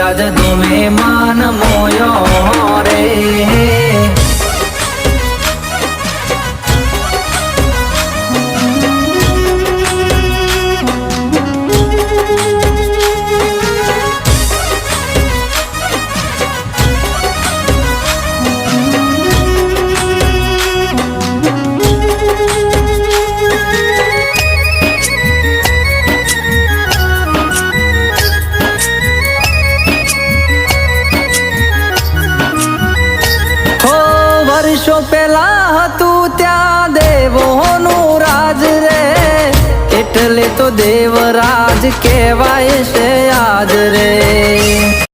આજ તમે માન મોયો રે વર્ષો પેલા હતું ત્યાં દેવોનું રાજ રે એટલે તો દેવરાજ કહેવાય છે આજ રે।